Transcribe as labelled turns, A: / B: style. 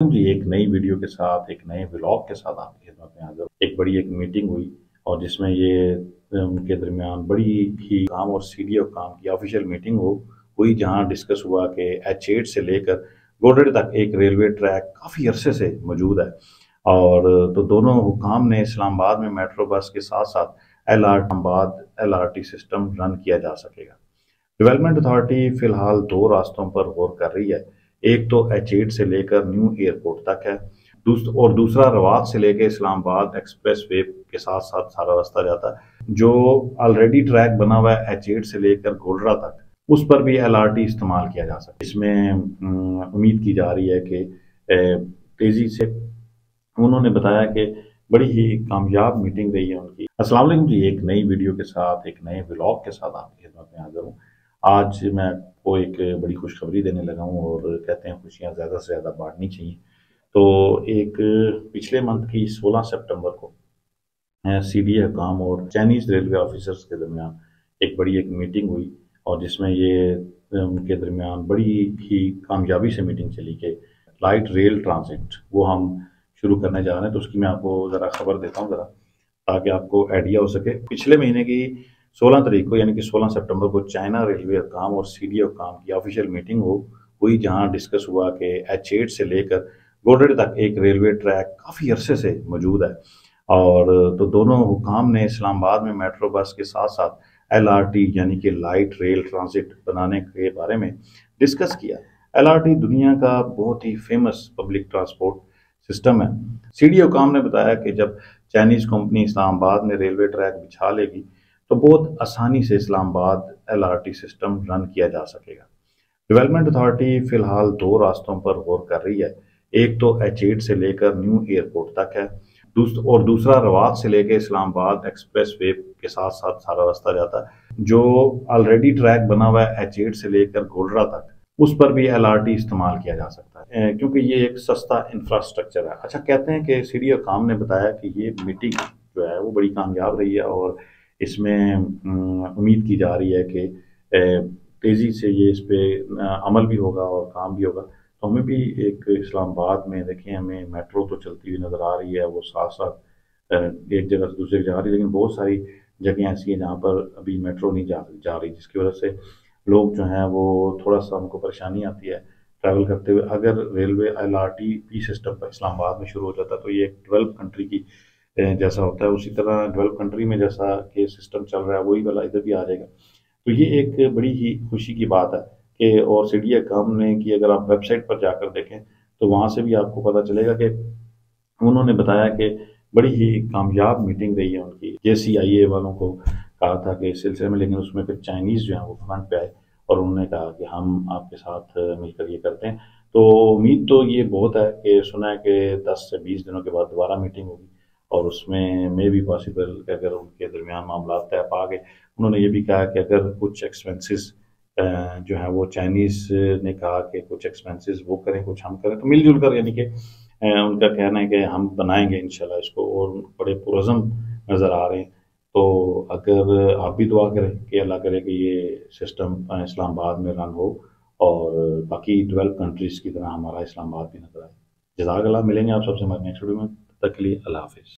A: जी एक नई वीडियो के साथ एक नए व्लॉग के साथ आपकी खिदमत में हाजिर हूँ। एक बड़ी एक मीटिंग हुई और जिसमें ये उनके दरमियान बड़ी ही काम और सीडी ऑफ काम की ऑफिशियल मीटिंग हुई जहां डिस्कस हुआ कि H8 से लेकर गोडर तक एक रेलवे ट्रैक काफ़ी अरसे से मौजूद है। और तो दोनों हुकाम ने इस्लामाबाद में मेट्रो बस के साथ साथ LRT सिस्टम रन किया जा सकेगा। डेवलपमेंट अथॉरिटी फिलहाल दो रास्तों पर गौर कर रही है। एक तो H8 से लेकर न्यू एयरपोर्ट तक है और दूसरा रवात से लेकर इस्लामाबाद एक्सप्रेस वे के साथ साथ सारा रास्ता जाता है जो ऑलरेडी ट्रैक बना हुआ है H8 से लेकर गोलरा तक, उस पर भी LRT इस्तेमाल किया जा सकता है। इसमें उम्मीद की जा रही है कि तेजी से उन्होंने बताया कि बड़ी ही कामयाब मीटिंग रही है उनकी। अस्सलाम वालेकुम जी, एक नई वीडियो के साथ एक नए व्लॉग के साथ आपकी खिदमत में हाजिर हूँ। आज मैं आपको एक बड़ी खुशखबरी देने लगा हूँ और कहते हैं खुशियाँ ज़्यादा से ज़्यादा बांटनी चाहिए। तो एक पिछले मंथ की 16 सितंबर को CDA हुकाम और चाइनीज़ रेलवे ऑफिसर्स के दरमियान एक बड़ी एक मीटिंग हुई और जिसमें ये उनके दरमियान बड़ी ही कामयाबी से मीटिंग चली कि लाइट रेल ट्रांजिट वो हम शुरू करने जा रहे हैं। तो उसकी मैं आपको ज़रा खबर देता हूँ ज़रा, ताकि आपको आइडिया हो सके। पिछले महीने की 16 तारीख को यानी कि 16 सितंबर को चाइना रेलवे हुकाम और CDA हुकाम की ऑफिशियल मीटिंग हुई जहां डिस्कस हुआ कि H8 से लेकर गोडर तक एक रेलवे ट्रैक काफ़ी अरसे से मौजूद है। और तो दोनों हुकाम ने इस्लामाबाद में मेट्रो बस के साथ साथ LRT यानी कि लाइट रेल ट्रांजिट बनाने के बारे में डिस्कस किया। LRT दुनिया का बहुत ही फेमस पब्लिक ट्रांसपोर्ट सिस्टम है। CDA हुकाम ने बताया कि जब चाइनीज कंपनी इस्लामाबाद में रेलवे ट्रैक बिछा लेगी तो बहुत आसानी से इस्लामाबाद LRT सिस्टम रन किया जा सकेगा। डेवलपमेंट अथॉरिटी फिलहाल दो रास्तों पर गौर कर रही है। एक तो H8 से लेकर न्यू एयरपोर्ट तक है और दूसरा रवात से लेकर इस्लामाबाद एक्सप्रेस वे के साथ साथ सारा रास्ता जाता है जो ऑलरेडी ट्रैक बना हुआ है H8 से लेकर गोलरा तक, उस पर भी LRT इस्तेमाल किया जा सकता है क्योंकि ये एक सस्ता इंफ्रास्ट्रक्चर है। अच्छा, कहते हैं कि CDA काम ने बताया कि ये मीटिंग जो है वो बड़ी कामयाब रही है और इसमें उम्मीद की जा रही है कि तेज़ी से ये इस पे अमल भी होगा और काम भी होगा। तो हमें भी एक इस्लामाबाद में देखें, हमें मेट्रो तो चलती हुई नज़र आ रही है, वो साथ साथ एक जगह से दूसरी जगह आ रही है, लेकिन बहुत सारी जगह ऐसी हैं जहाँ पर अभी मेट्रो नहीं जा रही, जिसकी वजह से लोग जो हैं वो थोड़ा सा उनको परेशानी आती है ट्रैवल करते हुए। अगर रेलवे LRT सिस्टम पर इस्लामाबाद में शुरू हो जाता है तो ये एक डेवलप कंट्री की जैसा होता है, उसी तरह डेवलप कंट्री में जैसा कि सिस्टम चल रहा है वही वाला इधर भी आ जाएगा। तो ये एक बड़ी ही खुशी की बात है कि और CDA काम ने की अगर आप वेबसाइट पर जाकर देखें तो वहाँ से भी आपको पता चलेगा कि उन्होंने बताया कि बड़ी ही कामयाब मीटिंग रही है उनकी। JCIA वालों को कहा था कि इस सिलसिले में, लेकिन उसमें फिर चाइनीज़ जो हैं वो फ्रंट पे आए और उन्होंने कहा कि हम आपके साथ मिलकर ये करते हैं। तो उम्मीद तो ये बहुत है कि सुना है कि 10 से 20 दिनों के बाद दोबारा मीटिंग होगी और उसमें मे भी पॉसिबल कि अगर उनके दरमियान मामला तय पा गए। उन्होंने ये भी कहा कि अगर कुछ एक्सपेंसेस जो है वो चाइनीज़ ने कहा कि कुछ एक्सपेंसेस वो करें कुछ हम करें, तो मिलजुल कर यानी कि उनका कहना है कि हम बनाएंगे इंशाल्लाह इसको और बड़े पुरज़म नज़र आ रहे हैं। तो अगर आप भी दुआ करें कि अल्लाह करे कि ये सिस्टम इस्लामाबाद में रन हो और बाकी डेवलप कंट्रीज़ की तरह हमारा इस्लामाबाद भी नजर आए। जज़ाकल्लाह। मिलेंगे आप सबसे हमारे नेक्स्ट वीडियो में, तब तक के लिए अल्लाह हाफिज़।